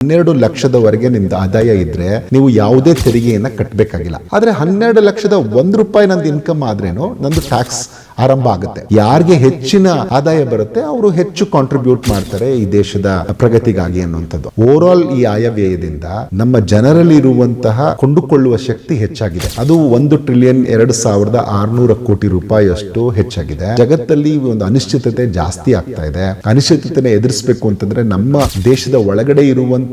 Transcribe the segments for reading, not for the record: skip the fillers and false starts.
12 ಲಕ್ಷದವರೆಗೆ ನಿಮ್ದು ಆದಾಯ ಇದ್ರೆ ನೀವು ಯಾವುದೇ ತೆರಿಗೆಯನ್ನ ಕಟ್ಟಬೇಕಾಗಿಲ್ಲ. ಆದ್ರೆ 12 ಲಕ್ಷದ ₹1 ನಂದು ಇನ್ಕಮ್ ಆದ್ರೇನು ನಂದು ಟ್ಯಾಕ್ಸ್ ಆರಂಭ ಆಗುತ್ತೆ. ಯಾರಿಗೆ ಹೆಚ್ಚಿನ ಆದಾಯ ಬರುತ್ತೆ ಅವರು ಹೆಚ್ಚು ಕಾಂಟ್ರಿಬ್ಯೂಟ್ ಮಾಡ್ತಾರೆ ಈ ದೇಶದ ಪ್ರಗತಿಗಾಗಿ ಅನ್ನುವಂಥದ್ದು. ಓವರ್ ಆಲ್ ಈ ಆಯವ್ಯಯದಿಂದ ನಮ್ಮ ಜನರಲ್ಲಿ ಇರುವಂತಹ ಕೊಂಡುಕೊಳ್ಳುವ ಶಕ್ತಿ ಹೆಚ್ಚಾಗಿದೆ. ಅದು 1,02,600 ಕೋಟಿ ರೂಪಾಯಿಯಷ್ಟು ಹೆಚ್ಚಾಗಿದೆ. ಜಗತ್ತಲ್ಲಿ ಒಂದು ಅನಿಶ್ಚಿತತೆ ಜಾಸ್ತಿ ಆಗ್ತಾ ಇದೆ. ಅನಿಶ್ಚಿತತೆನ ಎದುರಿಸಬೇಕು ಅಂತಂದ್ರೆ ನಮ್ಮ ದೇಶದ ಒಳಗಡೆ ಇರುವಂತಹ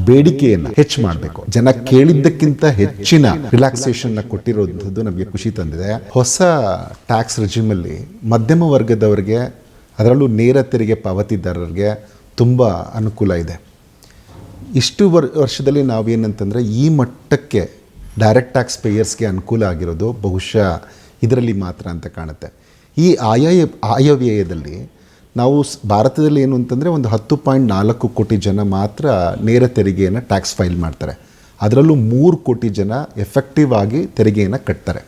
ಬೇಡಿಕೆಯನ್ನ ಹೆಚ್ಚು ಮಾಡಬೇಕು. ಜನ ಕೇಳಿದ್ದಕ್ಕಿಂತ ಹೆಚ್ಚಿನ ರಿಲ್ಯಾಕ್ಸೇಷನ್ ಕೊಟ್ಟಿರುವಂತದ್ದು ನಮಗೆ ಖುಷಿ ತಂದಿದೆ. ಹೊಸ ಟ್ಯಾಕ್ಸ್ ರೆಜಿಮ್ ಅಲ್ಲಿ ಮಧ್ಯಮ ವರ್ಗದವರಿಗೆ, ಅದರಲ್ಲೂ ನೇರ ತೆರಿಗೆ ಪಾವತಿದಾರರಿಗೆ ತುಂಬ ಅನುಕೂಲ ಇದೆ. ಇಷ್ಟು ವರ್ಷದಲ್ಲಿ ನಾವೇನಂತಂದರೆ ಈ ಮಟ್ಟಕ್ಕೆ ಡೈರೆಕ್ಟ್ ಟ್ಯಾಕ್ಸ್ ಪೇಯರ್ಸ್ಗೆ ಅನುಕೂಲ ಆಗಿರೋದು ಬಹುಶಃ ಇದರಲ್ಲಿ ಮಾತ್ರ ಅಂತ ಕಾಣುತ್ತೆ. ಈ ಆಯವ್ಯಯದಲ್ಲಿ ನಾವು ಭಾರತದಲ್ಲಿ ಏನು ಅಂತಂದರೆ ಒಂದು 10.4 ಕೋಟಿ ಜನ ಮಾತ್ರ ನೇರ ತೆರಿಗೆಯನ್ನು ಟ್ಯಾಕ್ಸ್ ಫೈಲ್ ಮಾಡ್ತಾರೆ. ಅದರಲ್ಲೂ 3 ಕೋಟಿ ಜನ ಎಫೆಕ್ಟಿವ್ ಆಗಿ ತೆರಿಗೆಯನ್ನು ಕಟ್ತಾರೆ.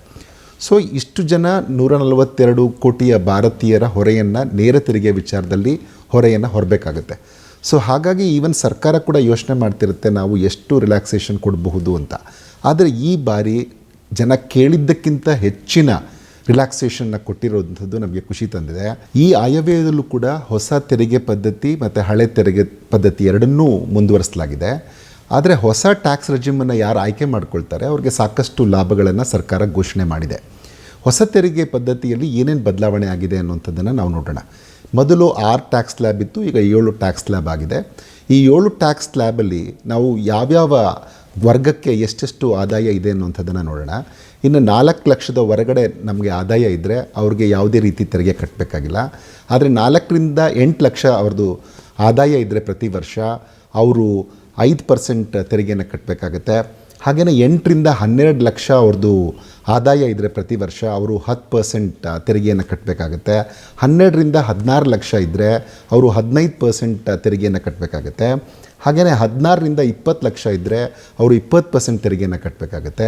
ಸೊ ಇಷ್ಟು ಜನ 142 ಕೋಟಿಯ ಭಾರತೀಯರ ಹೊರೆಯನ್ನು ನೇರ ತೆರಿಗೆ ವಿಚಾರದಲ್ಲಿ ಹೊರೆಯನ್ನು ಹೊರಬೇಕಾಗುತ್ತೆ. ಸೊ ಹಾಗಾಗಿ ಈವನ್ ಸರ್ಕಾರ ಕೂಡ ಯೋಚನೆ ಮಾಡ್ತಿರುತ್ತೆ ನಾವು ಎಷ್ಟು ರಿಲ್ಯಾಕ್ಸೇಷನ್ ಕೊಡಬಹುದು ಅಂತ. ಆದರೆ ಈ ಬಾರಿ ಜನ ಕೇಳಿದ್ದಕ್ಕಿಂತ ಹೆಚ್ಚಿನ ರಿಲ್ಯಾಕ್ಸೇಷನ್ನ ಕೊಟ್ಟಿರೋವಂಥದ್ದು ನಮಗೆ ಖುಷಿ ತಂದಿದೆ. ಈ ಆಯವ್ಯಯದಲ್ಲೂ ಕೂಡ ಹೊಸ ತೆರಿಗೆ ಪದ್ಧತಿ ಮತ್ತು ಹಳೆ ತೆರಿಗೆ ಪದ್ಧತಿ ಎರಡನ್ನೂ ಮುಂದುವರಿಸಲಾಗಿದೆ. ಆದರೆ ಹೊಸ ಟ್ಯಾಕ್ಸ್ ರೆಜಿಮನ್ನು ಯಾರು ಆಯ್ಕೆ ಮಾಡ್ಕೊಳ್ತಾರೆ ಅವ್ರಿಗೆ ಸಾಕಷ್ಟು ಲಾಭಗಳನ್ನು ಸರ್ಕಾರ ಘೋಷಣೆ ಮಾಡಿದೆ. ಹೊಸ ತೆರಿಗೆ ಪದ್ಧತಿಯಲ್ಲಿ ಏನೇನು ಬದಲಾವಣೆ ಆಗಿದೆ ಅನ್ನುವಂಥದ್ದನ್ನು ನಾವು ನೋಡೋಣ. ಮೊದಲು 6 ಟ್ಯಾಕ್ಸ್ ಸ್ಲ್ಯಾಬ್ ಇತ್ತು, ಈಗ 7 ಟ್ಯಾಕ್ಸ್ ಸ್ಲ್ಯಾಬ್ ಆಗಿದೆ. ಈ 7 ಟ್ಯಾಕ್ಸ್ ಸ್ಲ್ಯಾಬಲ್ಲಿ ನಾವು ಯಾವ್ಯಾವ ವರ್ಗಕ್ಕೆ ಎಷ್ಟೆಷ್ಟು ಆದಾಯ ಇದೆ ಅನ್ನುವಂಥದ್ದನ್ನು ನೋಡೋಣ. ಇನ್ನು 4 ಲಕ್ಷದ ಹೊರಗಡೆ ನಮಗೆ ಆದಾಯ ಇದ್ದರೆ ಅವ್ರಿಗೆ ಯಾವುದೇ ರೀತಿ ತೆರಿಗೆ ಕಟ್ಟಬೇಕಾಗಿಲ್ಲ. ಆದರೆ 4 ರಿಂದ 8 ಲಕ್ಷ ಅವ್ರದ್ದು ಆದಾಯ ಇದ್ದರೆ ಪ್ರತಿ ವರ್ಷ ಅವರು 5% ತೆರಿಗೆಯನ್ನು ಕಟ್ಟಬೇಕಾಗತ್ತೆ. ಹಾಗೆಯೇ 8 ರಿಂದ 12 ಲಕ್ಷ ಅವ್ರದ್ದು ಆದಾಯ ಇದ್ದರೆ ಪ್ರತಿ ವರ್ಷ ಅವರು 10% ತೆರಿಗೆಯನ್ನು ಕಟ್ಟಬೇಕಾಗತ್ತೆ. 12 ರಿಂದ 16 ಲಕ್ಷ ಇದ್ದರೆ ಅವರು 15% ತೆರಿಗೆಯನ್ನು ಕಟ್ಟಬೇಕಾಗತ್ತೆ. ಹಾಗೆಯೇ 16 ರಿಂದ 20 ಲಕ್ಷ ಇದ್ದರೆ ಅವರು 20% ತೆರಿಗೆಯನ್ನು ಕಟ್ಟಬೇಕಾಗತ್ತೆ.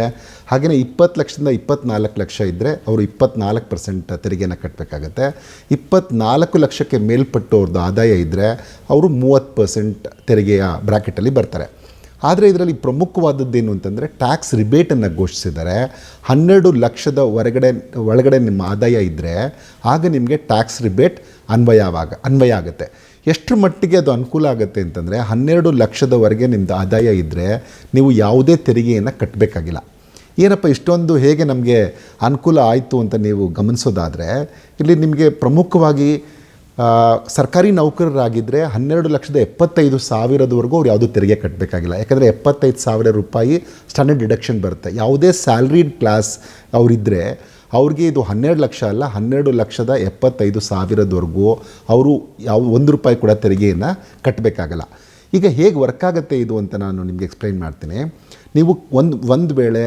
ಹಾಗೆಯೇ 20 ಲಕ್ಷದಿಂದ 24 ಲಕ್ಷ ಇದ್ದರೆ ಅವರು 24% ತೆರಿಗೆಯನ್ನು ಕಟ್ಟಬೇಕಾಗತ್ತೆ. 24 ಲಕ್ಷಕ್ಕೆ ಮೇಲ್ಪಟ್ಟು ಅವ್ರದ್ದು ಆದಾಯ ಇದ್ದರೆ ಅವರು 30% ತೆರಿಗೆಯ ಬ್ರ್ಯಾಕೆಟಲ್ಲಿ ಬರ್ತಾರೆ. ಆದರೆ ಇದರಲ್ಲಿ ಪ್ರಮುಖವಾದದ್ದೇನು ಅಂತಂದರೆ ಟ್ಯಾಕ್ಸ್ ರಿಬೇಟನ್ನು ಘೋಷಿಸಿದ್ದಾರೆ. 12 ಲಕ್ಷದ ಒಳಗಡೆ ನಿಮ್ಮ ಆದಾಯ ಇದ್ದರೆ ಆಗ ನಿಮಗೆ ಟ್ಯಾಕ್ಸ್ ರಿಬೇಟ್ ಅನ್ವಯ ಆಗುತ್ತೆ. ಎಷ್ಟು ಮಟ್ಟಿಗೆ ಅದು ಅನುಕೂಲ ಆಗುತ್ತೆ ಅಂತಂದರೆ 12 ಲಕ್ಷದವರೆಗೆ ನಿಮ್ಮದು ಆದಾಯ ಇದ್ದರೆ ನೀವು ಯಾವುದೇ ತೆರಿಗೆಯನ್ನು ಕಟ್ಟಬೇಕಾಗಿಲ್ಲ. ಏನಪ್ಪ ಇಷ್ಟೊಂದು ಹೇಗೆ ನಮಗೆ ಅನುಕೂಲ ಆಯಿತು ಅಂತ ನೀವು ಗಮನಿಸೋದಾದರೆ ಇಲ್ಲಿ ನಿಮಗೆ ಪ್ರಮುಖವಾಗಿ ಸರ್ಕಾರಿ ನೌಕರರಾಗಿದ್ದರೆ 12,75,000ವರೆಗೂ ಅವ್ರು ಯಾವುದೂ ತೆರಿಗೆ ಕಟ್ಟಬೇಕಾಗಿಲ್ಲ. ಯಾಕಂದರೆ 75,000 ರೂಪಾಯಿ ಸ್ಟ್ಯಾಂಡರ್ಡ್ ಡಿಡಕ್ಷನ್ ಬರುತ್ತೆ. ಯಾವುದೇ ಸ್ಯಾಲ್ರಿಡ್ ಕ್ಲಾಸ್ ಅವರಿದ್ದರೆ ಅವ್ರಿಗೆ ಇದು 12 ಲಕ್ಷ ಅಲ್ಲ, 12,75,000ವರೆಗೂ ಅವರು ₹1 ಕೂಡ ತೆರಿಗೆಯನ್ನು ಕಟ್ಟಬೇಕಾಗಲ್ಲ. ಈಗ ಹೇಗೆ ವರ್ಕ್ ಆಗುತ್ತೆ ಇದು ಅಂತ ನಾನು ನಿಮಗೆ ಎಕ್ಸ್ಪ್ಲೈನ್ ಮಾಡ್ತೀನಿ. ನೀವು ಒಂದು ವೇಳೆ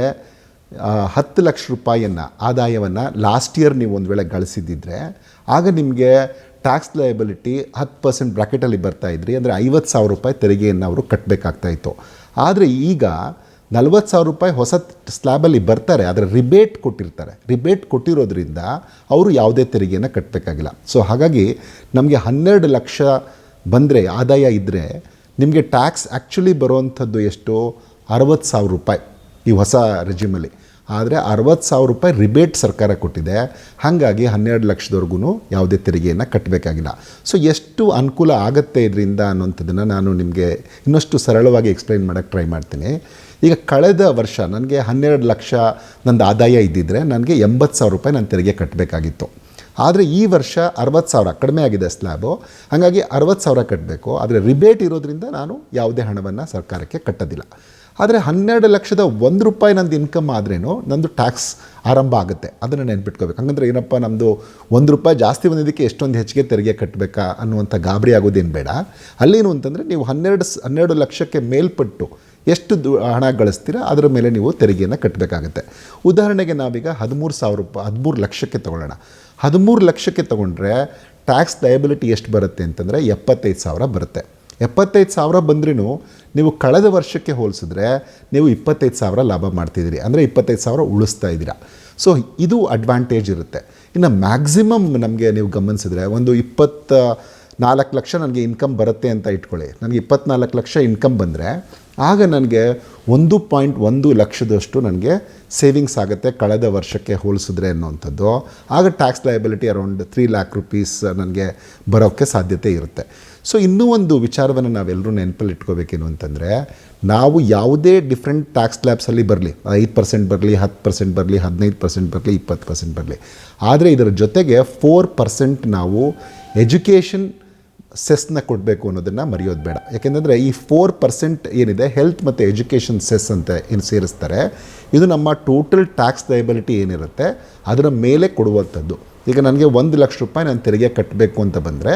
10 ಲಕ್ಷ ರೂಪಾಯಿಯನ್ನು ಆದಾಯವನ್ನು ಲಾಸ್ಟ್ ಇಯರ್ ನೀವು ಒಂದು ವೇಳೆ ಗಳಿಸಿದ್ದಿದ್ರೆ ಆಗ ನಿಮಗೆ ಟ್ಯಾಕ್ಸ್ ಲಯಬಿಲಿಟಿ 10% ಬ್ರ್ಯಾಕೆಟಲ್ಲಿ ಬರ್ತಾಯಿದ್ರಿ. ಅಂದರೆ 50,000 ರೂಪಾಯಿ ತೆರಿಗೆಯನ್ನು ಅವರು ಕಟ್ಟಬೇಕಾಗ್ತಾಯಿತ್ತು. ಆದರೆ ಈಗ 40,000 ರೂಪಾಯಿ ಹೊಸ ಸ್ಲ್ಯಾಬಲ್ಲಿ ಬರ್ತಾರೆ, ಆದರೆ ರಿಬೇಟ್ ಕೊಟ್ಟಿರ್ತಾರೆ. ರಿಬೇಟ್ ಕೊಟ್ಟಿರೋದ್ರಿಂದ ಅವರು ಯಾವುದೇ ತೆರಿಗೆಯನ್ನು ಕಟ್ಟಬೇಕಾಗಿಲ್ಲ. ಸೊ ಹಾಗಾಗಿ ನಮಗೆ 12 ಲಕ್ಷ ಬಂದರೆ ಆದಾಯ ಇದ್ದರೆ ನಿಮಗೆ ಟ್ಯಾಕ್ಸ್ ಆ್ಯಕ್ಚುಲಿ ಬರುವಂಥದ್ದು ಎಷ್ಟು 60,000 ರೂಪಾಯಿ ಈ ಹೊಸ ರೆಜಿಮಲ್ಲಿ. ಆದರೆ 60,000 ರೂಪಾಯಿ ರಿಬೇಟ್ ಸರ್ಕಾರ ಕೊಟ್ಟಿದೆ. ಹಾಗಾಗಿ 12 ಲಕ್ಷದವರೆಗೂ ಯಾವುದೇ ತೆರಿಗೆಯನ್ನು ಕಟ್ಟಬೇಕಾಗಿಲ್ಲ. ಸೊ ಎಷ್ಟು ಅನುಕೂಲ ಆಗುತ್ತೆ ಇದರಿಂದ ಅನ್ನೋಂಥದ್ದನ್ನು ನಾನು ನಿಮಗೆ ಇನ್ನಷ್ಟು ಸರಳವಾಗಿ ಎಕ್ಸ್ಪ್ಲೈನ್ ಮಾಡೋಕ್ಕೆ ಟ್ರೈ ಮಾಡ್ತೀನಿ. ಈಗ ಕಳೆದ ವರ್ಷ ನನಗೆ 12 ಲಕ್ಷ ನಂದು ಆದಾಯ ಇದ್ದಿದ್ದರೆ ನನಗೆ 80,000 ರೂಪಾಯಿ ನಾನು ತೆರಿಗೆ ಕಟ್ಟಬೇಕಾಗಿತ್ತು. ಆದರೆ ಈ ವರ್ಷ 60,000 ಕಡಿಮೆ ಆಗಿದೆ ಸ್ಲ್ಯಾಬು, ಹಾಗಾಗಿ 60,000 ಕಟ್ಟಬೇಕು. ಆದರೆ ರಿಬೇಟ್ ಇರೋದ್ರಿಂದ ನಾನು ಯಾವುದೇ ಹಣವನ್ನು ಸರ್ಕಾರಕ್ಕೆ ಕಟ್ಟೋದಿಲ್ಲ. ಆದರೆ 12 ಲಕ್ಷದ ₹1 ನಂದು ಇನ್ಕಮ್ ಆದ್ರೇನು ನಂದು ಟ್ಯಾಕ್ಸ್ ಆರಂಭ ಆಗುತ್ತೆ. ಅದನ್ನು ನೆನ್ಪಿಟ್ಕೋಬೇಕು. ಹಂಗಂದ್ರೆ ಏನಪ್ಪ ನಮ್ಮದು ₹1 ಜಾಸ್ತಿ ಬಂದಿದ್ದಕ್ಕೆ ಎಷ್ಟೊಂದು ಹೆಚ್ಚಿಗೆ ತೆರಿಗೆ ಕಟ್ಟಬೇಕಾ ಅನ್ನುವಂಥ ಗಾಬರಿ ಆಗೋದೇನು ಬೇಡ. ಅಲ್ಲೇನು ಅಂತಂದರೆ ನೀವು 12 ಲಕ್ಷಕ್ಕೆ ಮೇಲ್ಪಟ್ಟು ಎಷ್ಟು ಹಣ ಗಳಿಸ್ತೀರ ಅದರ ಮೇಲೆ ನೀವು ತೆರಿಗೆಯನ್ನು ಕಟ್ಟಬೇಕಾಗತ್ತೆ. ಉದಾಹರಣೆಗೆ ನಾವೀಗ 13 ಲಕ್ಷಕ್ಕೆ ತೊಗೊಳ್ಳೋಣ. 13 ಲಕ್ಷಕ್ಕೆ ತೊಗೊಂಡ್ರೆ ಟ್ಯಾಕ್ಸ್ ಲಯಬಿಲಿಟಿ ಎಷ್ಟು ಬರುತ್ತೆ ಅಂತಂದರೆ 75,000 ಬರುತ್ತೆ. 75,000 ಬಂದ್ರೂ ನೀವು ಕಳೆದ ವರ್ಷಕ್ಕೆ ಹೋಲಿಸಿದ್ರೆ ನೀವು 25,000 ಲಾಭ ಮಾಡ್ತಿದ್ದೀರಿ. ಅಂದರೆ 25,000 ಉಳಿಸ್ತಾ ಇದ್ದೀರಾ. ಸೊ ಇದು ಅಡ್ವಾಂಟೇಜ್ ಇರುತ್ತೆ. ಇನ್ನು ಮ್ಯಾಕ್ಸಿಮಮ್ ನಮಗೆ ನೀವು ಗಮನಿಸಿದ್ರೆ ಒಂದು 4 ಲಕ್ಷ ನನಗೆ ಇನ್ಕಮ್ ಬರುತ್ತೆ ಅಂತ ಇಟ್ಕೊಳ್ಳಿ. ನನಗೆ 24 ಲಕ್ಷ ಇನ್ಕಮ್ ಬಂದರೆ ಆಗ ನನಗೆ 1.1 ಲಕ್ಷದಷ್ಟು ನನಗೆ ಸೇವಿಂಗ್ಸ್ ಆಗುತ್ತೆ ಕಳೆದ ವರ್ಷಕ್ಕೆ ಹೋಲಿಸಿದ್ರೆ ಅನ್ನೋವಂಥದ್ದು. ಆಗ tax liability around 3 lac rupees ನನಗೆ ಬರೋಕ್ಕೆ ಸಾಧ್ಯತೆ ಇರುತ್ತೆ. ಸೊ ಇನ್ನೂ ಒಂದು ವಿಚಾರವನ್ನು ನಾವೆಲ್ಲರೂ ನೆನಪಲ್ಲಿ ಇಟ್ಕೋಬೇಕೇನು ಅಂತಂದರೆ, ನಾವು ಯಾವುದೇ ಡಿಫ್ರೆಂಟ್ ಟ್ಯಾಕ್ಸ್ ಸ್ಲ್ಯಾಬ್ಸಲ್ಲಿ ಬರಲಿ, 5% ಬರಲಿ, 10% ಬರಲಿ, 15% ಬರಲಿ, 20% ಬರಲಿ, ಆದರೆ ಇದರ ಜೊತೆಗೆ 4% ನಾವು ಎಜುಕೇಷನ್ ಸೆಸ್ನ ಕೊಡಬೇಕು ಅನ್ನೋದನ್ನು ಮರೆಯೋದು ಬೇಡ. ಯಾಕೆಂದರೆ ಈ 4% ಏನಿದೆ ಹೆಲ್ತ್ ಮತ್ತು ಎಜುಕೇಷನ್ ಸೆಸ್ ಅಂತ ಏನು ಸೇರಿಸ್ತಾರೆ, ಇದು ನಮ್ಮ ಟೋಟಲ್ ಟ್ಯಾಕ್ಸ್ ಲಯಬಿಲಿಟಿ ಏನಿರುತ್ತೆ ಅದರ ಮೇಲೆ ಕೊಡುವಂಥದ್ದು. ಈಗ ನನಗೆ 1 ಲಕ್ಷ ರೂಪಾಯಿ ನಾನು ತೆರಿಗೆ ಕಟ್ಟಬೇಕು ಅಂತ ಬಂದರೆ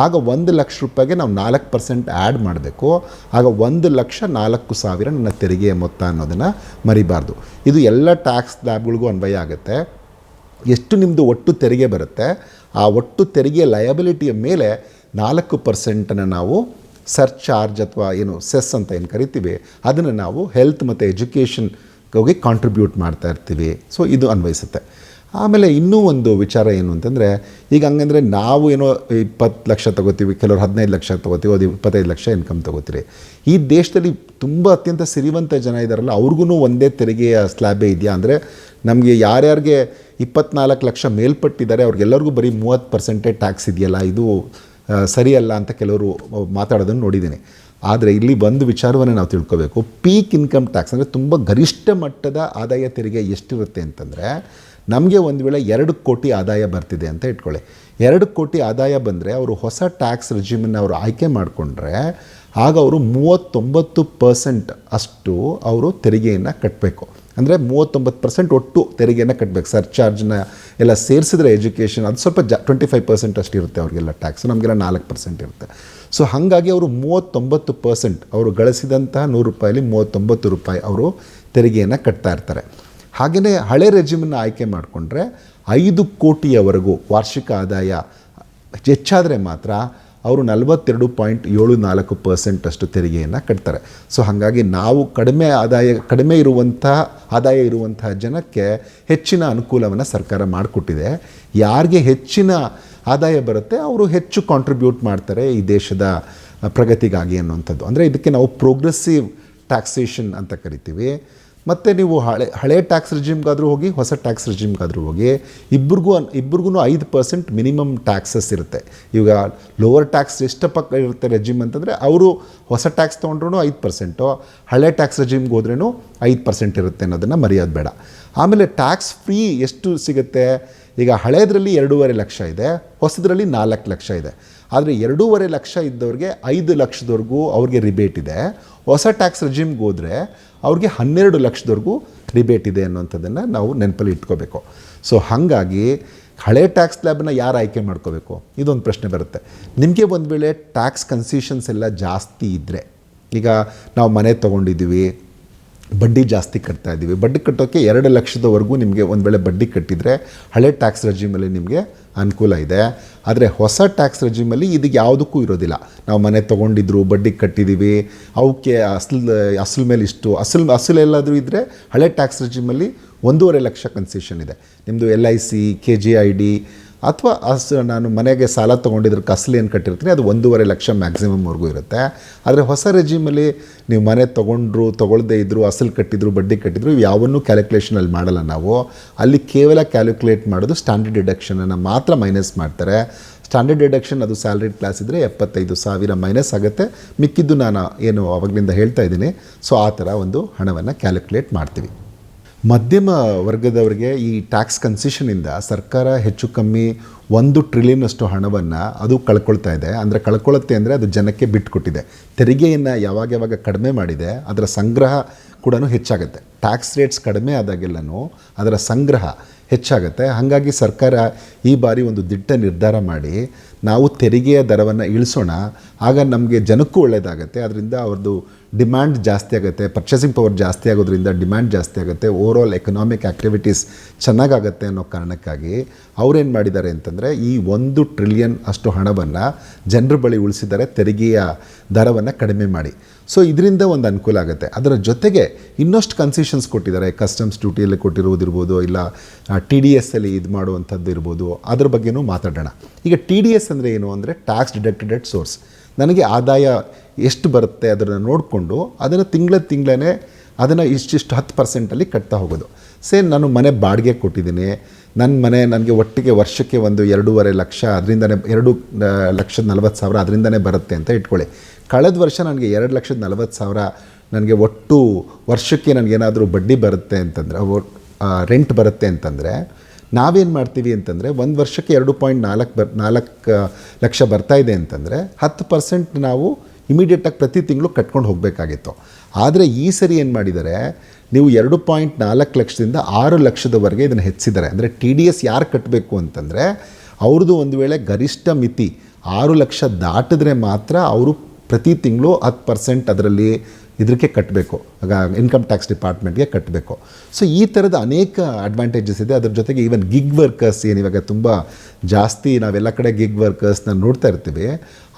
ಆಗ 1 ಲಕ್ಷ ರೂಪಾಯಿಗೆ ನಾವು 4% ಆ್ಯಡ್ ಮಾಡಬೇಕು. ಆಗ 1,04,000 ನನ್ನ ತೆರಿಗೆಯ ಮೊತ್ತ ಅನ್ನೋದನ್ನು ಮರಿಬಾರ್ದು. ಇದು ಎಲ್ಲ ಟ್ಯಾಕ್ಸ್ ಸ್ಲ್ಯಾಬ್ಗಳಿಗೂ ಅನ್ವಯ ಆಗುತ್ತೆ. ಎಷ್ಟು ನಿಮ್ಮದು ಒಟ್ಟು ತೆರಿಗೆ ಬರುತ್ತೆ ಆ ಒಟ್ಟು ತೆರಿಗೆ ಲಯಬಿಲಿಟಿಯ ಮೇಲೆ 4% ನಾವು ಸರ್ಚಾರ್ಜ್ ಅಥವಾ ಏನು ಸೆಸ್ ಅಂತ ಏನು ಕರಿತೀವಿ ಅದನ್ನು ನಾವು ಹೆಲ್ತ್ ಮತ್ತು ಎಜುಕೇಷನ್ಗೆ ಕಾಂಟ್ರಿಬ್ಯೂಟ್ ಮಾಡ್ತಾ ಇರ್ತೀವಿ. ಸೊ ಇದು ಅನ್ವಯಿಸುತ್ತೆ. ಆಮೇಲೆ ಇನ್ನೂ ಒಂದು ವಿಚಾರ ಏನು ಅಂತಂದರೆ, ಈಗ ಹಂಗಂದರೆ ನಾವು ಏನೋ 20 ಲಕ್ಷ ತೊಗೋತೀವಿ, ಕೆಲವರು 15 ಲಕ್ಷ ತೊಗೋತೀವಿ, ಅದು 25 ಲಕ್ಷ ಇನ್ಕಮ್ ತೊಗೋತೀರಿ. ಈ ದೇಶದಲ್ಲಿ ತುಂಬ ಅತ್ಯಂತ ಸಿರಿವಂತ ಜನ ಇದ್ದಾರಲ್ಲ, ಅವ್ರಿಗೂ ಒಂದೇ ತೆರಿಗೆಯ ಸ್ಲ್ಯಾಬೇ ಇದೆಯಾ ಅಂದರೆ, ನಮಗೆ ಯಾರ್ಯಾರಿಗೆ 24 ಲಕ್ಷ ಮೇಲ್ಪಟ್ಟಿದ್ದಾರೆ ಅವ್ರಿಗೆಲ್ಲರಿಗೂ ಬರೀ 30% ಟ್ಯಾಕ್ಸ್ ಇದೆಯಲ್ಲ, ಇದು ಸರಿಯಲ್ಲ ಅಂತ ಕೆಲವರು ಮಾತಾಡೋದನ್ನು ನೋಡಿದ್ದೀನಿ. ಆದರೆ ಇಲ್ಲಿ ಒಂದು ವಿಚಾರವನ್ನು ನಾವು ತಿಳ್ಕೋಬೇಕು. ಪೀಕ್ ಇನ್ಕಮ್ ಟ್ಯಾಕ್ಸ್ ಅಂದರೆ ತುಂಬ ಗರಿಷ್ಠ ಮಟ್ಟದ ಆದಾಯ ತೆರಿಗೆ ಎಷ್ಟಿರುತ್ತೆ ಅಂತಂದರೆ, ನಮಗೆ ಒಂದು ವೇಳೆ 2 ಕೋಟಿ ಆದಾಯ ಬರ್ತಿದೆ ಅಂತ ಇಟ್ಕೊಳ್ಳಿ. 2 ಕೋಟಿ ಆದಾಯ ಬಂದರೆ ಅವರು ಹೊಸ ಟ್ಯಾಕ್ಸ್ ರೆಜಿಮನ್ನು ಅವರು ಆಯ್ಕೆ ಮಾಡಿಕೊಂಡ್ರೆ ಆಗ ಅವರು 39% ಅಷ್ಟು ಅವರು ತೆರಿಗೆಯನ್ನು ಕಟ್ಟಬೇಕು. ಅಂದರೆ 39% ಒಟ್ಟು ತೆರಿಗೆಯನ್ನು ಕಟ್ಟಬೇಕು. ಸರ್ಚಾರ್ಜ್ನ ಎಲ್ಲ ಸೇರಿಸಿದ್ರೆ ಎಜುಕೇಷನ್ ಅದು ಸ್ವಲ್ಪ 25% ಅಷ್ಟು ಇರುತ್ತೆ ಅವ್ರಿಗೆಲ್ಲ ಟ್ಯಾಕ್ಸ್, ನಮಗೆಲ್ಲ 4% ಇರುತ್ತೆ. ಸೊ ಹಾಗಾಗಿ ಅವರು 39% ಅವರು ಗಳಿಸಿದಂತಹ 100 ರೂಪಾಯಲ್ಲಿ 39 ರೂಪಾಯಿ ಅವರು ತೆರಿಗೆಯನ್ನು ಕಟ್ತಾ ಇರ್ತಾರೆ. ಹಾಗೆಯೇ ಹಳೆ ರೆಜಿಮನ್ನು ಆಯ್ಕೆ ಮಾಡಿಕೊಂಡ್ರೆ 5 ಕೋಟಿಯವರೆಗೂ ವಾರ್ಷಿಕ ಆದಾಯ ಹೆಚ್ಚಾದರೆ ಮಾತ್ರ ಅವರು 42.74% ಅಷ್ಟು ತೆರಿಗೆಯನ್ನು ಕಟ್ತಾರೆ. ಸೊ ಹಾಗಾಗಿ ನಾವು ಕಡಿಮೆ ಆದಾಯ ಇರುವಂತಹ ಜನಕ್ಕೆ ಹೆಚ್ಚಿನ ಅನುಕೂಲವನ್ನು ಸರ್ಕಾರ ಮಾಡಿಕೊಟ್ಟಿದೆ. ಯಾರಿಗೆ ಹೆಚ್ಚಿನ ಆದಾಯ ಬರುತ್ತೆ ಅವರು ಹೆಚ್ಚು ಕಾಂಟ್ರಿಬ್ಯೂಟ್ ಮಾಡ್ತಾರೆ ಈ ದೇಶದ ಪ್ರಗತಿಗಾಗಿ ಅನ್ನುವಂಥದ್ದು. ಅಂದರೆ ಇದಕ್ಕೆ ನಾವು ಪ್ರೋಗ್ರೆಸಿವ್ ಟ್ಯಾಕ್ಸೇಷನ್ ಅಂತ ಕರಿತೀವಿ. ಮತ್ತು ನೀವು ಹಳೆ ಟ್ಯಾಕ್ಸ್ ರಿಜಿಮ್ಗಾದರೂ ಹೋಗಿ, ಹೊಸ ಟ್ಯಾಕ್ಸ್ ರಿಜಿಮ್ಗಾದರೂ ಹೋಗಿ, ಇಬ್ಬರಿಗೂ 5% ಮಿನಿಮಮ್ ಟ್ಯಾಕ್ಸಸ್ ಇರುತ್ತೆ. ಈಗ ಲೋವರ್ ಟ್ಯಾಕ್ಸ್ ಎಷ್ಟಪ್ಪ ಇರುತ್ತೆ ರೆಜಿಮ್ ಅಂತಂದರೆ, ಅವರು ಹೊಸ ಟ್ಯಾಕ್ಸ್ ತೊಗೊಂಡ್ರೂ 5%, ಹಳೆ ಟ್ಯಾಕ್ಸ್ ರೆಜಿಮ್ಗೆ ಹೋದ್ರೂ 5% ಇರುತ್ತೆ ಅನ್ನೋದನ್ನು ಮರೆಯೋದು ಬೇಡ. ಆಮೇಲೆ ಟ್ಯಾಕ್ಸ್ ಫ್ರೀ ಎಷ್ಟು ಸಿಗುತ್ತೆ? ಈಗ ಹಳೇದರಲ್ಲಿ 2.5 ಲಕ್ಷ ಇದೆ, ಹೊಸದರಲ್ಲಿ 4 ಲಕ್ಷ ಇದೆ. ಆದರೆ 2.5 ಲಕ್ಷ ಇದ್ದವ್ರಿಗೆ 5 ಲಕ್ಷದವರೆಗೂ ಅವ್ರಿಗೆ ರಿಬೇಟ್ ಇದೆ. ಹೊಸ ಟ್ಯಾಕ್ಸ್ ರೆಜಿಮ್ಗೆ ಹೋದರೆ ಅವ್ರಿಗೆ 12 ಲಕ್ಷದವರೆಗೂ ರಿಬೇಟ್ ಇದೆ ಅನ್ನೋಂಥದ್ದನ್ನು ನಾವು ನೆನಪಲ್ಲಿ ಇಟ್ಕೋಬೇಕು. ಸೊ ಹಾಗಾಗಿ ಹಳೆ ಟ್ಯಾಕ್ಸ್ ಸ್ಲ್ಯಾಬನ್ನ ಯಾರು ಆಯ್ಕೆ ಮಾಡ್ಕೋಬೇಕು, ಇದೊಂದು ಪ್ರಶ್ನೆ ಬರುತ್ತೆ. ನಿಮಗೆ ಒಂದು ವೇಳೆ ಟ್ಯಾಕ್ಸ್ ಕನ್ಸೆಷನ್ಸ್ ಎಲ್ಲ ಜಾಸ್ತಿ ಇದ್ದರೆ, ಈಗ ನಾವು ಮನೆ ತೊಗೊಂಡಿದ್ದೀವಿ, ಬಡ್ಡಿ ಜಾಸ್ತಿ ಕಟ್ತಾ ಇದ್ದೀವಿ, ಬಡ್ಡಿ ಕಟ್ಟೋಕ್ಕೆ 2 ಲಕ್ಷದವರೆಗೂ ನಿಮಗೆ ಒಂದು ವೇಳೆ ಬಡ್ಡಿ ಕಟ್ಟಿದರೆ ಹಳೆ ಟ್ಯಾಕ್ಸ್ ರೆಜಿಮಲ್ಲಿ ನಿಮಗೆ ಅನುಕೂಲ ಇದೆ. ಆದರೆ ಹೊಸ ಟ್ಯಾಕ್ಸ್ ರೆಜಿಮಲ್ಲಿ ಇದಕ್ಕೆ ಯಾವುದಕ್ಕೂ ಇರೋದಿಲ್ಲ. ನಾವು ಮನೆ ತೊಗೊಂಡಿದ್ರು, ಬಡ್ಡಿ ಕಟ್ಟಿದ್ದೀವಿ, ಅವಕ್ಕೆ ಅಸಲು ಮೇಲೆ ಇಷ್ಟು ಅಸಲು ಎಲ್ಲಾದರೂ ಇದ್ದರೆ ಹಳೆ ಟ್ಯಾಕ್ಸ್ ರೆಜಿಮಲ್ಲಿ 1.5 ಲಕ್ಷ ಕನ್ಸೆಷನ್ ಇದೆ. ನಿಮ್ಮದು LIC, KGID ಅಥವಾ ನಾನು ಮನೆಗೆ ಸಾಲ ತೊಗೊಂಡಿದ್ದಕ್ಕೆ ಅಸಲು ಏನು ಕಟ್ಟಿರ್ತೀನಿ ಅದು 1.5 ಲಕ್ಷ ಮ್ಯಾಕ್ಸಿಮಮ್ವರೆಗೂ ಇರುತ್ತೆ. ಆದರೆ ಹೊಸ ರೆಜಿಮಲ್ಲಿ ನೀವು ಮನೆ ತೊಗೊಳ್ಳದೇ ಇದ್ದರು, ಅಸಲು ಕಟ್ಟಿದ್ರು, ಬಡ್ಡಿ ಕಟ್ಟಿದ್ರು, ಯಾವನ್ನೂ ಕ್ಯಾಲ್ಕುಲೇಷನಲ್ಲಿ ಮಾಡಲ್ಲ ನಾವು. ಅಲ್ಲಿ ಕೇವಲ ಕ್ಯಾಲ್ಕುಲೇಟ್ ಮಾಡೋದು ಸ್ಟ್ಯಾಂಡರ್ಡ್ ಡಿಡಕ್ಷನನ್ನು ಮಾತ್ರ ಮೈನಸ್ ಮಾಡ್ತಾರೆ. ಸ್ಟ್ಯಾಂಡರ್ಡ್ ಡಿಡಕ್ಷನ್ ಅದು ಸ್ಯಾಲ್ರಿಡ್ ಕ್ಲಾಸ್ ಇದ್ದರೆ 75,000 ಮೈನಸ್ ಆಗುತ್ತೆ. ಮಿಕ್ಕಿದ್ದು ನಾನು ಏನು ಆವಾಗಲಿಂದ ಹೇಳ್ತಾ ಇದ್ದೀನಿ. ಸೊ ಆ ಥರ ಒಂದು ಹಣವನ್ನು ಕ್ಯಾಲ್ಕುಲೇಟ್ ಮಾಡ್ತೀವಿ. ಮಧ್ಯಮ ವರ್ಗದವರಿಗೆ ಈ ಟ್ಯಾಕ್ಸ್ ಕನ್ಸೆಷನಿಂದ ಸರ್ಕಾರ ಹೆಚ್ಚು ಕಮ್ಮಿ 1 ಟ್ರಿಲಿಯನ್ ಅಷ್ಟು ಹಣವನ್ನು ಅದು ಕಳ್ಕೊಳ್ತಾ ಇದೆ. ಅಂದರೆ ಕಳ್ಕೊಳ್ಳುತ್ತೆ ಅಂದರೆ ಅದು ಜನಕ್ಕೆ ಬಿಟ್ಟುಕೊಟ್ಟಿದೆ. ತೆರಿಗೆಯನ್ನು ಯಾವಾಗ ಕಡಿಮೆ ಮಾಡಿದೆ ಅದರ ಸಂಗ್ರಹ ಕೂಡ ಹೆಚ್ಚಾಗುತ್ತೆ. ಟ್ಯಾಕ್ಸ್ ರೇಟ್ಸ್ ಕಡಿಮೆ ಆದಾಗೆಲ್ಲನೂ ಅದರ ಸಂಗ್ರಹ ಹೆಚ್ಚಾಗುತ್ತೆ. ಹಾಗಾಗಿ ಸರ್ಕಾರ ಈ ಬಾರಿ ಒಂದು ದಿಟ್ಟ ನಿರ್ಧಾರ ಮಾಡಿ ನಾವು ತೆರಿಗೆಯ ದರವನ್ನು ಇಳಿಸೋಣ, ಆಗ ನಮಗೆ ಜನಕ್ಕೂ ಒಳ್ಳೆಯದಾಗುತ್ತೆ. ಅದರಿಂದ ಅವ್ರದ್ದು ಡಿಮ್ಯಾಂಡ್ ಜಾಸ್ತಿ ಆಗುತ್ತೆ, ಪರ್ಚೇಸಿಂಗ್ ಪವರ್ ಜಾಸ್ತಿ ಆಗೋದ್ರಿಂದ ಡಿಮ್ಯಾಂಡ್ ಜಾಸ್ತಿ ಆಗುತ್ತೆ, ಓವರಾಲ್ ಎಕನಾಮಿಕ್ ಆ್ಯಕ್ಟಿವಿಟೀಸ್ ಚೆನ್ನಾಗಾಗತ್ತೆ ಅನ್ನೋ ಕಾರಣಕ್ಕಾಗಿ ಅವರೇನು ಮಾಡಿದ್ದಾರೆ ಅಂತಂದರೆ ಈ 1 ಟ್ರಿಲಿಯನ್ ಅಷ್ಟು ಹಣವನ್ನು ಜನರ ಬಳಿ ಉಳಿಸಿದ್ದಾರೆ ತೆರಿಗೆಯ ದರವನ್ನು ಕಡಿಮೆ ಮಾಡಿ. ಸೊ ಇದರಿಂದ ಒಂದು ಅನುಕೂಲ ಆಗುತ್ತೆ. ಅದರ ಜೊತೆಗೆ ಇನ್ನಷ್ಟು ಕನ್ಸೆಷನ್ಸ್ ಕೊಟ್ಟಿದ್ದಾರೆ. ಕಸ್ಟಮ್ಸ್ ಡ್ಯೂಟಿಯಲ್ಲಿ ಕೊಟ್ಟಿರುವುದಿರ್ಬೋದು, ಇಲ್ಲ TDS ಅಲ್ಲಿ ಇದು ಮಾಡುವಂಥದ್ದು ಇರ್ಬೋದು. ಅದ್ರ ಬಗ್ಗೆನೂ ಮಾತಾಡೋಣ. ಈಗ TDS ಅಂದರೆ ಏನು ಅಂದರೆ ಟ್ಯಾಕ್ಸ್ ಡಿಡಕ್ಟೆಡ್ ಅಟ್ ಸೋರ್ಸ್. ನನಗೆ ಆದಾಯ ಎಷ್ಟು ಬರುತ್ತೆ ಅದನ್ನು ನೋಡಿಕೊಂಡು ಅದನ್ನು ತಿಂಗಳೇ ಅದನ್ನು ಇಷ್ಟಿಷ್ಟು 10% ಕಟ್ತಾ ಹೋಗೋದು. ನಾನು ಮನೆ ಬಾಡಿಗೆ ಕೊಟ್ಟಿದ್ದೀನಿ, ನನ್ನ ಮನೆ ನನಗೆ ಒಟ್ಟಿಗೆ ವರ್ಷಕ್ಕೆ ಒಂದು 2.5 ಲಕ್ಷ, ಅದರಿಂದನೇ 2,40,000 ಅದರಿಂದನೇ ಬರುತ್ತೆ ಅಂತ ಇಟ್ಕೊಳ್ಳಿ. ಕಳೆದ ವರ್ಷ ನನಗೆ 2,40,000 ನನಗೆ ಒಟ್ಟು ವರ್ಷಕ್ಕೆ ನನಗೇನಾದರೂ ಬಡ್ಡಿ ಬರುತ್ತೆ ಅಂತಂದರೆ, ರೆಂಟ್ ಬರುತ್ತೆ ಅಂತಂದರೆ ನಾವೇನು ಮಾಡ್ತೀವಿ ಅಂತಂದರೆ, ಒಂದು ವರ್ಷಕ್ಕೆ 2.4 ಲಕ್ಷ ಬರ್ತಾ ಇದೆ ಅಂತಂದರೆ 10% ನಾವು ಇಮಿಡಿಯೇಟಾಗಿ ಪ್ರತಿ ತಿಂಗಳು ಕಟ್ಕೊಂಡು ಹೋಗಬೇಕಾಗಿತ್ತು. ಆದರೆ ಈ ಸರಿ ಏನು ಮಾಡಿದ್ದಾರೆ, ನೀವು 2.4 ಲಕ್ಷದಿಂದ 6 ಲಕ್ಷದವರೆಗೆ ಇದನ್ನು ಹೆಚ್ಚಿದ್ದಾರೆ. ಅಂದರೆ TDS ಯಾರು ಕಟ್ಟಬೇಕು ಅಂತಂದರೆ, ಅವ್ರದ್ದು ಒಂದು ವೇಳೆ ಗರಿಷ್ಠ ಮಿತಿ 6 ಲಕ್ಷ ದಾಟಿದ್ರೆ ಮಾತ್ರ ಅವರು ಪ್ರತಿ ತಿಂಗಳು 10% ಅದರಲ್ಲಿ ಇದಕ್ಕೆ ಕಟ್ಟಬೇಕು, ಆಗ ಇನ್ಕಮ್ ಟ್ಯಾಕ್ಸ್ ಡಿಪಾರ್ಟ್ಮೆಂಟ್ಗೆ ಕಟ್ಟಬೇಕು. ಸೊ ಈ ಥರದ ಅನೇಕ ಅಡ್ವಾಂಟೇಜಸ್ ಇದೆ. ಅದ್ರ ಜೊತೆಗೆ ಈವನ್ ಗಿಗ್ ವರ್ಕರ್ಸ್ ಏನಿವಾಗ ತುಂಬ ಜಾಸ್ತಿ ನಾವೆಲ್ಲ ಕಡೆ ಗಿಗ್ ವರ್ಕರ್ಸ್ನ ನೋಡ್ತಾ ಇರ್ತೀವಿ,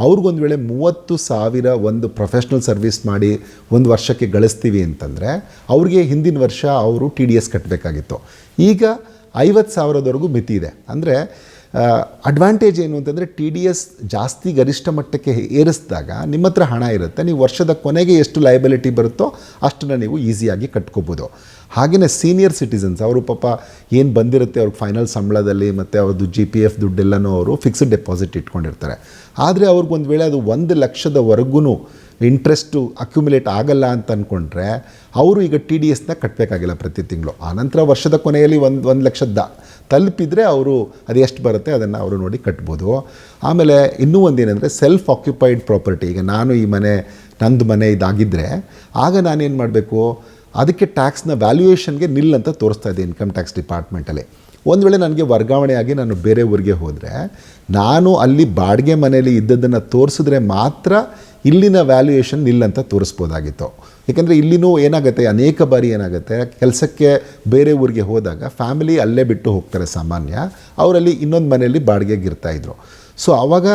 ಅವ್ರಿಗೊಂದು ವೇಳೆ 30,000 ಒಂದು ಪ್ರೊಫೆಷ್ನಲ್ ಸರ್ವಿಸ್ ಮಾಡಿ ಒಂದು ವರ್ಷಕ್ಕೆ ಗಳಿಸ್ತೀವಿ ಅಂತಂದರೆ ಅವ್ರಿಗೆ ಹಿಂದಿನ ವರ್ಷ ಅವರು TDS ಕಟ್ಟಬೇಕಾಗಿತ್ತು. ಈಗ 50,000ದವರೆಗೂ ಮಿತಿ ಇದೆ. ಅಂದರೆ ಅಡ್ವಾಂಟೇಜ್ ಏನು ಅಂತಂದರೆ, TDS ಜಾಸ್ತಿ ಗರಿಷ್ಠ ಮಟ್ಟಕ್ಕೆ ಏರಿಸಿದಾಗ ನಿಮ್ಮ ಹತ್ರ ಹಣ ಇರುತ್ತೆ, ನೀವು ವರ್ಷದ ಕೊನೆಗೆ ಎಷ್ಟು ಲಯಬಿಲಿಟಿ ಬರುತ್ತೋ ಅಷ್ಟನ್ನು ನೀವು ಈಸಿಯಾಗಿ ಕಟ್ಕೋಬೋದು. ಹಾಗೆಯೇ ಸೀನಿಯರ್ ಸಿಟಿಸನ್ಸ್ ಅವರು ಪಾಪ ಏನು ಬಂದಿರುತ್ತೆ ಅವ್ರಿಗೆ ಫೈನಲ್ ಸಂಬಳದಲ್ಲಿ ಮತ್ತು ಅವ್ರದ್ದು GPF ದುಡ್ಡೆಲ್ಲನೂ ಅವರು ಫಿಕ್ಸ್ಡ್ ಡೆಪಾಸಿಟ್ ಇಟ್ಕೊಂಡಿರ್ತಾರೆ. ಆದರೆ ಅವ್ರಿಗೊಂದು ವೇಳೆ ಅದು 1 ಲಕ್ಷದವರೆಗೂ ಇಂಟ್ರೆಸ್ಟು ಅಕ್ಯುಮುಲೇಟ್ ಆಗಲ್ಲ ಅಂತ ಅಂದ್ಕೊಂಡ್ರೆ ಅವರು ಈಗ TDSನ ಕಟ್ಟಬೇಕಾಗಿಲ್ಲ ಪ್ರತಿ ತಿಂಗಳು. ಆನಂತರ ವರ್ಷದ ಕೊನೆಯಲ್ಲಿ 1 ಲಕ್ಷ ತಲುಪಿದರೆ ಅವರು ಅದು ಎಷ್ಟು ಬರುತ್ತೆ ಅದನ್ನು ಅವರು ನೋಡಿ ಕಟ್ಬೋದು. ಆಮೇಲೆ ಇನ್ನೂ ಒಂದೇನೆಂದರೆ ಸೆಲ್ಫ್ ಆಕ್ಯುಪೈಡ್ ಪ್ರಾಪರ್ಟಿ. ಈಗ ನಾನು ಈ ಮನೆ ನಂದು ಮನೆ ಇದಾಗಿದ್ದರೆ ಆಗ ನಾನೇನು ಮಾಡಬೇಕು, ಅದಕ್ಕೆ ಟ್ಯಾಕ್ಸ್ನ ವ್ಯಾಲ್ಯೂಯೇಷನ್ಗೆ ನಿಲ್ ಅಂತ ತೋರಿಸ್ತಾ ಇದೆ ಇನ್ಕಮ್ ಟ್ಯಾಕ್ಸ್ ಡಿಪಾರ್ಟ್ಮೆಂಟಲ್ಲಿ. ಒಂದು ವೇಳೆ ನನಗೆ ವರ್ಗಾವಣೆಯಾಗಿ ನಾನು ಬೇರೆ ಊರಿಗೆ ಹೋದರೆ ನಾನು ಅಲ್ಲಿ ಬಾಡಿಗೆ ಮನೆಯಲ್ಲಿ ಇದ್ದದ್ದನ್ನು ತೋರಿಸಿದ್ರೆ ಮಾತ್ರ ಇಲ್ಲಿನ ವ್ಯಾಲ್ಯೂಯೇಷನ್ ನಿಲ್ ಅಂತ ತೋರಿಸ್ಬೋದಾಗಿತ್ತು. ಏಕೆಂದರೆ ಇಲ್ಲಿನೂ ಏನಾಗುತ್ತೆ, ಅನೇಕ ಬಾರಿ ಏನಾಗುತ್ತೆ, ಕೆಲಸಕ್ಕೆ ಬೇರೆ ಊರಿಗೆ ಹೋದಾಗ ಫ್ಯಾಮಿಲಿ ಅಲ್ಲೇ ಬಿಟ್ಟು ಹೋಗ್ತಾರೆ ಸಾಮಾನ್ಯ, ಅವರಲ್ಲಿ ಇನ್ನೊಂದು ಮನೆಯಲ್ಲಿ ಬಾಡಿಗೆಗೆ ಇರ್ತಾಯಿದ್ರು. ಸೊ ಆವಾಗ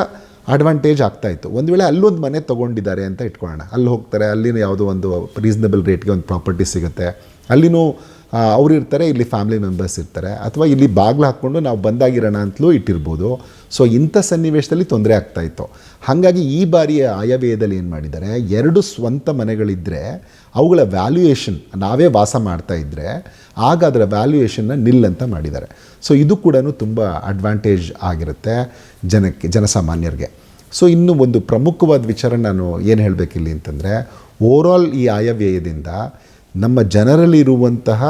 ಅಡ್ವಾಂಟೇಜ್ ಆಗ್ತಾಯಿತ್ತು. ಒಂದು ವೇಳೆ ಅಲ್ಲೊಂದು ಮನೆ ತೊಗೊಂಡಿದ್ದಾರೆ ಅಂತ ಇಟ್ಕೊಳ್ಳೋಣ, ಅಲ್ಲಿ ಹೋಗ್ತಾರೆ, ಅಲ್ಲಿನ ಯಾವುದೋ ಒಂದು ರೀಸನಬಲ್ ರೇಟ್ಗೆ ಒಂದು ಪ್ರಾಪರ್ಟಿ ಸಿಗುತ್ತೆ, ಅಲ್ಲಿನೂ ಅವ್ರು ಇರ್ತಾರೆ, ಇಲ್ಲಿ ಫ್ಯಾಮಿಲಿ ಮೆಂಬರ್ಸ್ ಇರ್ತಾರೆ, ಅಥವಾ ಇಲ್ಲಿ ಬಾಗಿಲು ಹಾಕ್ಕೊಂಡು ನಾವು ಬಂದಾಗಿರೋಣ ಅಂತಲೂ ಇಟ್ಟಿರ್ಬೋದು. ಸೊ ಇಂಥ ಸನ್ನಿವೇಶದಲ್ಲಿ ತೊಂದರೆ ಆಗ್ತಾಯಿತ್ತು. ಹಾಗಾಗಿ ಈ ಬಾರಿಯ ಆಯವ್ಯಯದಲ್ಲಿ ಏನು ಮಾಡಿದ್ದಾರೆ, 2 ಸ್ವಂತ ಮನೆಗಳಿದ್ದರೆ ಅವುಗಳ ವ್ಯಾಲ್ಯೂಯೇಷನ್ ನಾವೇ ವಾಸ ಮಾಡ್ತಾ ಇದ್ದರೆ ಆಗ ಅದರ ವ್ಯಾಲ್ಯೂಯೇಷನ್ನ ನಿಲ್ ಅಂತ ಮಾಡಿದ್ದಾರೆ. ಸೊ ಇದು ಕೂಡ ತುಂಬ ಅಡ್ವಾಂಟೇಜ್ ಆಗಿರುತ್ತೆ ಜನಸಾಮಾನ್ಯರಿಗೆ. ಸೊ ಇನ್ನು ಒಂದು ಪ್ರಮುಖವಾದ ವಿಚಾರ ನಾನು ಏನು ಹೇಳಬೇಕಿಲ್ಲಿ ಅಂತಂದರೆ, ಓವರಾಲ್ ಈ ಆಯವ್ಯಯದಿಂದ ನಮ್ಮ ಜನರಲ್ಲಿರುವಂತಹ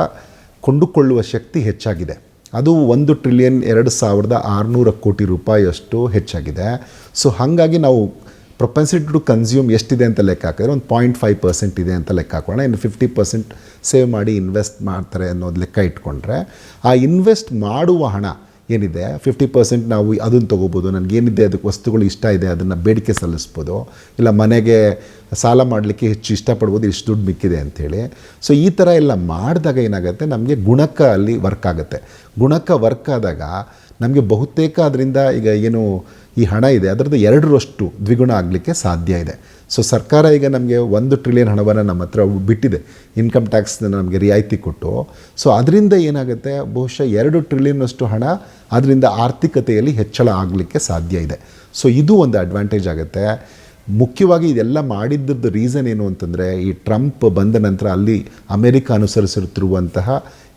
ಕೊಂಡುಕೊಳ್ಳುವ ಶಕ್ತಿ ಹೆಚ್ಚಾಗಿದೆ. ಅದು 1,02,600 ಕೋಟಿ ರೂಪಾಯಿಯಷ್ಟು ಹೆಚ್ಚಾಗಿದೆ. ಸೊ ಹಾಗಾಗಿ ನಾವು ಪ್ರೊಪೆನ್ಸಿಟಿ ಟು ಕನ್ಸ್ಯೂಮ್ ಎಷ್ಟಿದೆ ಅಂತ ಲೆಕ್ಕ ಹಾಕಿದ್ರೆ ಒಂದು 0.5% ಇದೆ ಅಂತ ಲೆಕ್ಕ ಹಾಕೋಣ. ಇನ್ನು 50% ಸೇವ್ ಮಾಡಿ ಇನ್ವೆಸ್ಟ್ ಮಾಡ್ತಾರೆ ಅನ್ನೋದು ಲೆಕ್ಕ ಇಟ್ಕೊಂಡ್ರೆ, ಆ ಇನ್ವೆಸ್ಟ್ ಮಾಡುವ ಹಣ ಏನಿದೆ 50% ನಾವು ಅದನ್ನು ತೊಗೋಬೋದು. ನನಗೇನಿದೆ ಅದಕ್ಕೆ ವಸ್ತುಗಳು ಇಷ್ಟ ಇದೆ ಅದನ್ನು ಬೇಡಿಕೆ ಸಲ್ಲಿಸ್ಬೋದು, ಇಲ್ಲ ಮನೆಗೆ ಸಾಲ ಮಾಡಲಿಕ್ಕೆ ಹೆಚ್ಚು ಇಷ್ಟಪಡ್ಬೋದು, ಇಷ್ಟು ದುಡ್ಡು ಮಿಕ್ಕಿದೆ ಅಂಥೇಳಿ. ಸೊ ಈ ಥರ ಎಲ್ಲ ಮಾಡಿದಾಗ ಏನಾಗುತ್ತೆ, ನಮಗೆ ಗುಣಕ ಅಲ್ಲಿ ವರ್ಕ್ ಆಗುತ್ತೆ. ಗುಣಕ ವರ್ಕ್ ಆದಾಗ ನಮಗೆ ಬಹುತೇಕ ಅದರಿಂದ ಈಗ ಏನು ಈ ಹಣ ಇದೆ ಅದರದ್ದು 2ರಷ್ಟು ದ್ವಿಗುಣ ಆಗಲಿಕ್ಕೆ ಸಾಧ್ಯ ಇದೆ. ಸೊ ಸರ್ಕಾರ ಈಗ ನಮಗೆ 1 ಟ್ರಿಲಿಯನ್ ಹಣವನ್ನು ನಮ್ಮ ಹತ್ರ ಬಿಟ್ಟಿದೆ, ಇನ್ಕಮ್ ಟ್ಯಾಕ್ಸ್ನ ನಮಗೆ ರಿಯಾಯಿತಿ ಕೊಟ್ಟು. ಸೊ ಅದರಿಂದ ಏನಾಗುತ್ತೆ, ಬಹುಶಃ 2 ಟ್ರಿಲಿಯನ್ನಷ್ಟು ಹಣ ಅದರಿಂದ ಆರ್ಥಿಕತೆಯಲ್ಲಿ ಹೆಚ್ಚಳ ಆಗಲಿಕ್ಕೆ ಸಾಧ್ಯ ಇದೆ. ಸೊ ಇದು ಒಂದು ಅಡ್ವಾಂಟೇಜ್ ಆಗುತ್ತೆ. ಮುಖ್ಯವಾಗಿ ಇದೆಲ್ಲ ಮಾಡಿದ್ದದ್ದು ರೀಸನ್ ಏನು ಅಂತಂದರೆ, ಈ ಟ್ರಂಪ್ ಬಂದ ನಂತರ ಅಲ್ಲಿ ಅಮೆರಿಕ ಅನುಸರಿಸುತ್ತಿರುವಂತಹ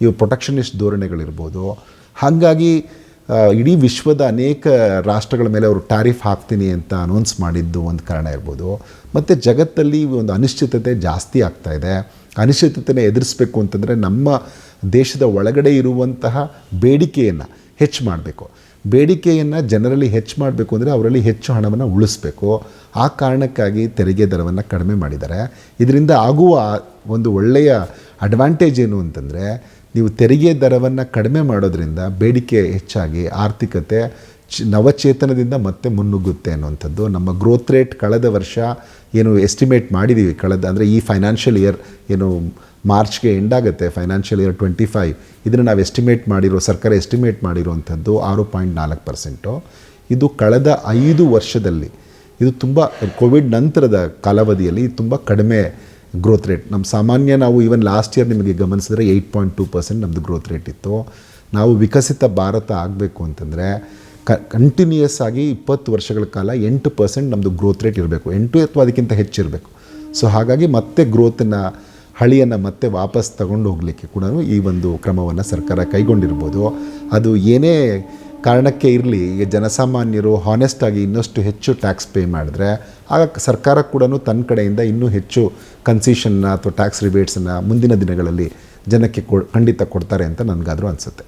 ಇವು ಪ್ರೊಟೆಕ್ಷನಿಸ್ಟ್ ಧೋರಣೆಗಳಿರ್ಬೋದು. ಹಾಗಾಗಿ ಇಡೀ ವಿಶ್ವದ ಅನೇಕ ರಾಷ್ಟ್ರಗಳ ಮೇಲೆ ಅವರು ಟ್ಯಾರಿಫ್ ಹಾಕ್ತೀನಿ ಅಂತ ಅನೌನ್ಸ್ ಮಾಡಿದ್ದು ಒಂದು ಕಾರಣ ಇರ್ಬೋದು. ಮತ್ತು ಜಗತ್ತಲ್ಲಿ ಒಂದು ಅನಿಶ್ಚಿತತೆ ಜಾಸ್ತಿ ಆಗ್ತಾಯಿದೆ. ಅನಿಶ್ಚಿತತೆನ ಎದುರಿಸಬೇಕು ಅಂತಂದರೆ ನಮ್ಮ ದೇಶದ ಒಳಗಡೆ ಇರುವಂತಹ ಬೇಡಿಕೆಯನ್ನು ಹೆಚ್ಚು ಮಾಡಬೇಕು. ಬೇಡಿಕೆಯನ್ನು ಜನರಲ್ಲಿ ಹೆಚ್ಚು ಮಾಡಬೇಕು ಅಂದರೆ ಅವರಲ್ಲಿ ಹೆಚ್ಚು ಹಣವನ್ನು ಉಳಿಸ್ಬೇಕು. ಆ ಕಾರಣಕ್ಕಾಗಿ ತೆರಿಗೆ ದರವನ್ನು ಕಡಿಮೆ ಮಾಡಿದ್ದಾರೆ. ಇದರಿಂದ ಆಗುವ ಒಂದು ಒಳ್ಳೆಯ ಅಡ್ವಾಂಟೇಜ್ ಏನು ಅಂತಂದರೆ, ನೀವು ತೆರಿಗೆ ದರವನ್ನು ಕಡಿಮೆ ಮಾಡೋದ್ರಿಂದ ಬೇಡಿಕೆ ಹೆಚ್ಚಾಗಿ ಆರ್ಥಿಕತೆ ನವಚೇತನದಿಂದ ಮತ್ತೆ ಮುನ್ನುಗ್ಗುತ್ತೆ ಅನ್ನುವಂಥದ್ದು. ನಮ್ಮ ಗ್ರೋತ್ ರೇಟ್ ಕಳೆದ ವರ್ಷ ಏನು ಎಸ್ಟಿಮೇಟ್ ಮಾಡಿದ್ದೀವಿ, ಅಂದರೆ ಈ ಫೈನಾನ್ಷಿಯಲ್ ಇಯರ್ ಏನು ಮಾರ್ಚ್ಗೆ ಎಂಡ್ ಆಗುತ್ತೆ, ಫೈನಾನ್ಷಿಯಲ್ ಇಯರ್ 25, ಇದನ್ನು ನಾವು ಸರ್ಕಾರ ಎಸ್ಟಿಮೇಟ್ ಮಾಡಿರುವಂಥದ್ದು 6.4%. ಇದು ಕಳೆದ 5 ವರ್ಷದಲ್ಲಿ ಇದು ತುಂಬ ಕೋವಿಡ್ ನಂತರದ ಕಾಲಾವಧಿಯಲ್ಲಿ ತುಂಬ ಕಡಿಮೆ ಗ್ರೋತ್ ರೇಟ್. ನಮ್ಮ ಸಾಮಾನ್ಯ ನಾವು ಈವನ್ ಲಾಸ್ಟ್ ಇಯರ್ ನಿಮಗೆ ಗಮನಿಸಿದ್ರೆ 8.2% ನಮ್ಮದು ಗ್ರೋತ್ ರೇಟ್ ಇತ್ತು. ನಾವು ವಿಕಸಿತ ಭಾರತ ಆಗಬೇಕು ಅಂತಂದರೆ ಕಂಟಿನ್ಯೂಯಸ್ ಆಗಿ 20 ವರ್ಷಗಳ ಕಾಲ 8% ನಮ್ಮದು ಗ್ರೋತ್ ರೇಟ್ ಇರಬೇಕು, 8 ಅಥವಾ ಅದಕ್ಕಿಂತ ಹೆಚ್ಚಿರಬೇಕು. ಸೊ ಹಾಗಾಗಿ ಮತ್ತೆ ಗ್ರೋತನ್ನು ಹಳಿಯನ್ನು ಮತ್ತೆ ವಾಪಸ್ ತಗೊಂಡು ಹೋಗಲಿಕ್ಕೆ ಕೂಡ ಈ ಒಂದು ಕ್ರಮವನ್ನು ಸರ್ಕಾರ ಕೈಗೊಂಡಿರ್ಬೋದು. ಅದು ಏನೇ ಕಾರಣಕ್ಕೆ ಇರಲಿ, ಈಗ ಜನಸಾಮಾನ್ಯರು ಹಾನೆಸ್ಟಾಗಿ ಇನ್ನಷ್ಟು ಹೆಚ್ಚು ಟ್ಯಾಕ್ಸ್ ಪೇ ಮಾಡಿದ್ರೆ ಆಗ ಸರ್ಕಾರ ಕೂಡ ತನ್ನ ಕಡೆಯಿಂದ ಇನ್ನೂ ಹೆಚ್ಚು ಕನ್ಸೆಷನ್ನ ಅಥವಾ ಟ್ಯಾಕ್ಸ್ ರಿಬೇಟ್ಸನ್ನು ಮುಂದಿನ ದಿನಗಳಲ್ಲಿ ಜನಕ್ಕೆ ಖಂಡಿತ ಕೊಡ್ತಾರೆ ಅಂತ ನನಗಾದರೂ ಅನಿಸುತ್ತೆ.